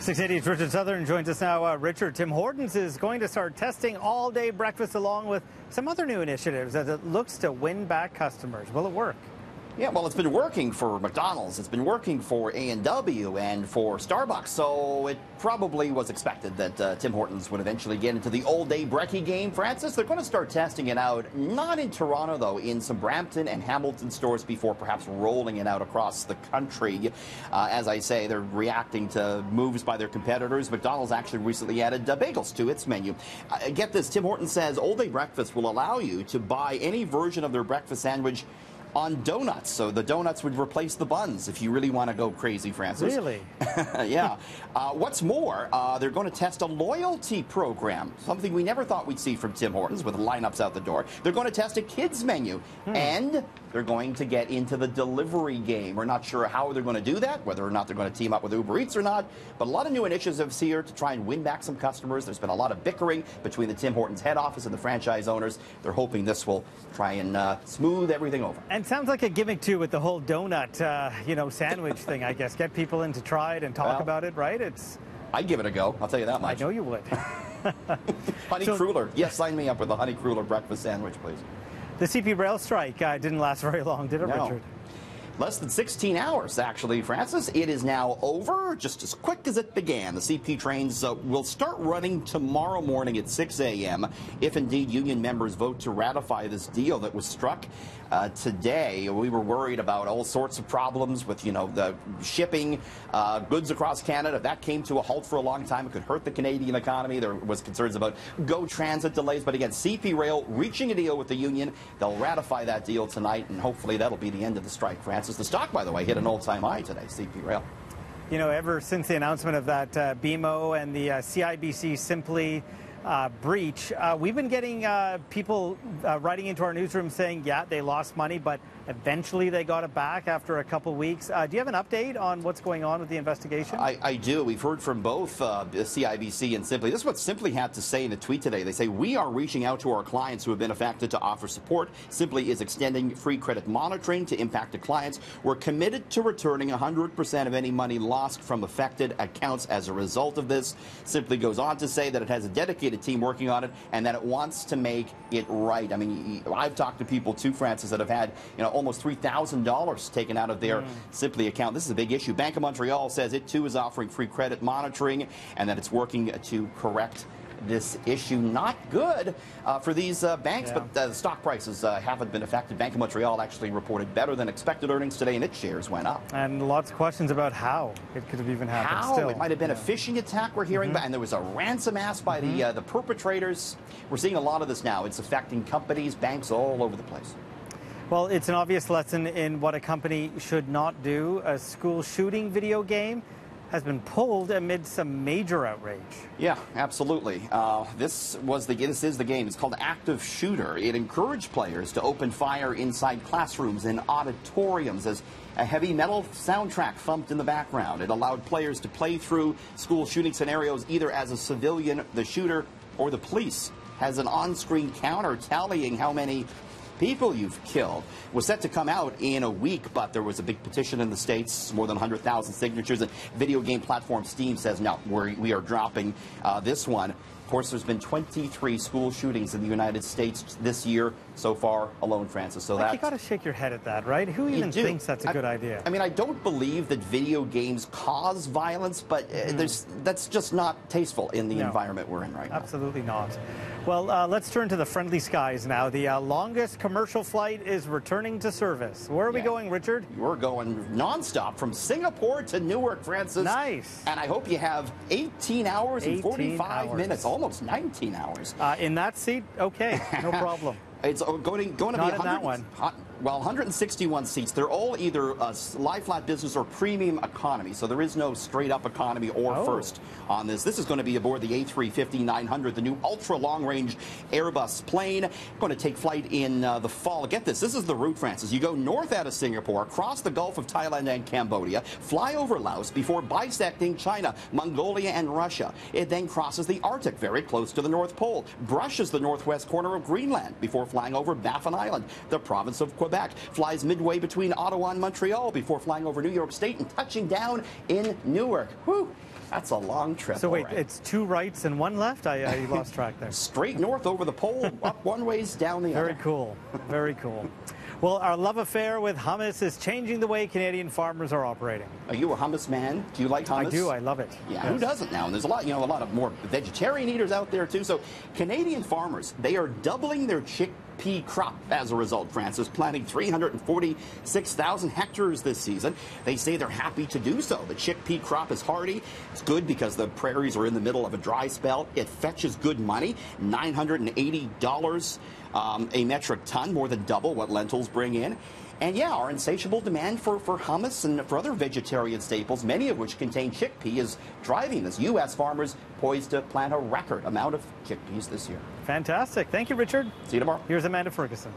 680's Richard Southern joins us now. Richard, Tim Hortons is going to start testing all-day breakfast along with some other new initiatives as it looks to win back customers. Will it work? Yeah, well, it's been working for McDonald's, it's been working for A&W and for Starbucks, so it probably was expected that Tim Hortons would eventually get into the all-day brekkie game. Francis, they're going to start testing it out, not in Toronto, though, in some Brampton and Hamilton stores before perhaps rolling it out across the country. As I say, they're reacting to moves by their competitors. McDonald's actually recently added bagels to its menu. Get this, Tim Hortons says all-day breakfast will allow you to buy any version of their breakfast sandwich on donuts, so the donuts would replace the buns if you really want to go crazy, Francis. Really? Yeah. What's more, they're going to test a loyalty program, something we never thought we'd see from Tim Hortons with lineups out the door. They're going to test a kids menu, and they're going to get into the delivery game. We're not sure how they're going to do that, whether or not they're going to team up with Uber Eats or not, but a lot of new initiatives here to try and win back some customers. There's been a lot of bickering between the Tim Hortons head office and the franchise owners. They're hoping this will try and smooth everything over. And sounds like a gimmick, too, with the whole donut, sandwich thing, I guess. Get people in to try it and talk about it, right? I'd give it a go. I'll tell you that much. I know you would. Honey Cruller. Yes, sign me up with a Honey Cruller breakfast sandwich, please. The CP rail strike didn't last very long, did it, Richard? Less than 16 hours, actually, Francis. It is now over, just as quick as it began. The CP trains will start running tomorrow morning at 6 a.m. if indeed union members vote to ratify this deal that was struck today. We were worried about all sorts of problems with, the shipping goods across Canada. If that came to a halt for a long time, it could hurt the Canadian economy. There was concerns about GO Transit delays. But again, CP Rail reaching a deal with the union. They'll ratify that deal tonight, and hopefully that'll be the end of the strike, Francis. The stock, by the way, hit an all-time high today, CP Rail. Ever since the announcement of that BMO and the CIBC Simply breach, we've been getting people writing into our newsroom saying, yeah, they lost money, but eventually they got it back after a couple weeks. Do you have an update on what's going on with the investigation? I do. We've heard from both CIBC and Simply. This is what Simply had to say in a tweet today. They say, we are reaching out to our clients who have been affected to offer support. Simply is extending free credit monitoring to impacted clients. We're committed to returning 100% of any money lost from affected accounts as a result of this. Simply goes on to say that it has a dedicated team working on it and that it wants to make it right. I mean, I've talked to people too, Francis, that have had, almost $3,000 taken out of their Simply account. This is a big issue. Bank of Montreal says it too is offering free credit monitoring and that it's working to correct this issue. Not good for these banks, but the stock prices haven't been affected. Bank of Montreal actually reported better than expected earnings today, and its shares went up. And lots of questions about how it could have even happened. How? Still. It might have been a phishing attack we're hearing about, and there was a ransom asked by the perpetrators. We're seeing a lot of this now. It's affecting companies, banks all over the place. Well, it's an obvious lesson in what a company should not do. A school shooting video game has been pulled amid some major outrage. Yeah, absolutely. This is the game. It's called Active Shooter. It encouraged players to open fire inside classrooms and auditoriums as a heavy metal soundtrack thumped in the background. It allowed players to play through school shooting scenarios either as a civilian, the shooter, or the police. Has an on-screen counter tallying how many people you've killed. Was set to come out in a week, but there was a big petition in the States, more than 100,000 signatures, and video game platform Steam says, no, we are dropping this one. Of course, there's been 23 school shootings in the United States this year so far alone, Francis. So you got to shake your head at that, right? Who even thinks that's a good idea? I mean, I don't believe that video games cause violence, but that's just not tasteful in the environment we're in right now. Absolutely not. Well, let's turn to the friendly skies now. The longest commercial flight is returning to service. Where are we going, Richard? We're going nonstop from Singapore to Newark, Francis. Nice. And I hope you have 18 hours and 45 minutes, almost 19 hours. In that seat? Okay, no problem. It's going to be 161 seats. They're all either lie flat business or premium economy, so there is no straight up economy or first on this. This is going to be aboard the A350-900, the new ultra long range Airbus plane. Going to take flight in the fall. Get this. This is the route, Francis. You go north out of Singapore, across the Gulf of Thailand and Cambodia, fly over Laos before bisecting China, Mongolia, and Russia. It then crosses the Arctic, very close to the North Pole, brushes the northwest corner of Greenland before flying over Baffin Island, the province of Quebec, flies midway between Ottawa and Montreal before flying over New York State and touching down in Newark. Whew. That's a long trip. So wait, all right. it's 2 rights and 1 left? I lost track there. Straight north over the pole, up one ways, down the other. Very cool. Very cool. Well, our love affair with hummus is changing the way Canadian farmers are operating. Are you a hummus man? Do you like hummus? I do. I love it. Yeah, Yes. who doesn't now? And there's a lot of more vegetarian eaters out there too. So Canadian farmers, they are doubling their chickpea crop as a result. Francis, planting 346,000 hectares this season. They say they're happy to do so. The chickpea crop is hardy. It's good because the prairies are in the middle of a dry spell. It fetches good money, $980 a metric ton, more than double what lentils bring in. And yeah, our insatiable demand for hummus and for other vegetarian staples, many of which contain chickpea, is driving this. U.S. farmers poised to plant a record amount of chickpeas this year. Fantastic. Thank you, Richard. See you tomorrow. Here's Amanda Ferguson.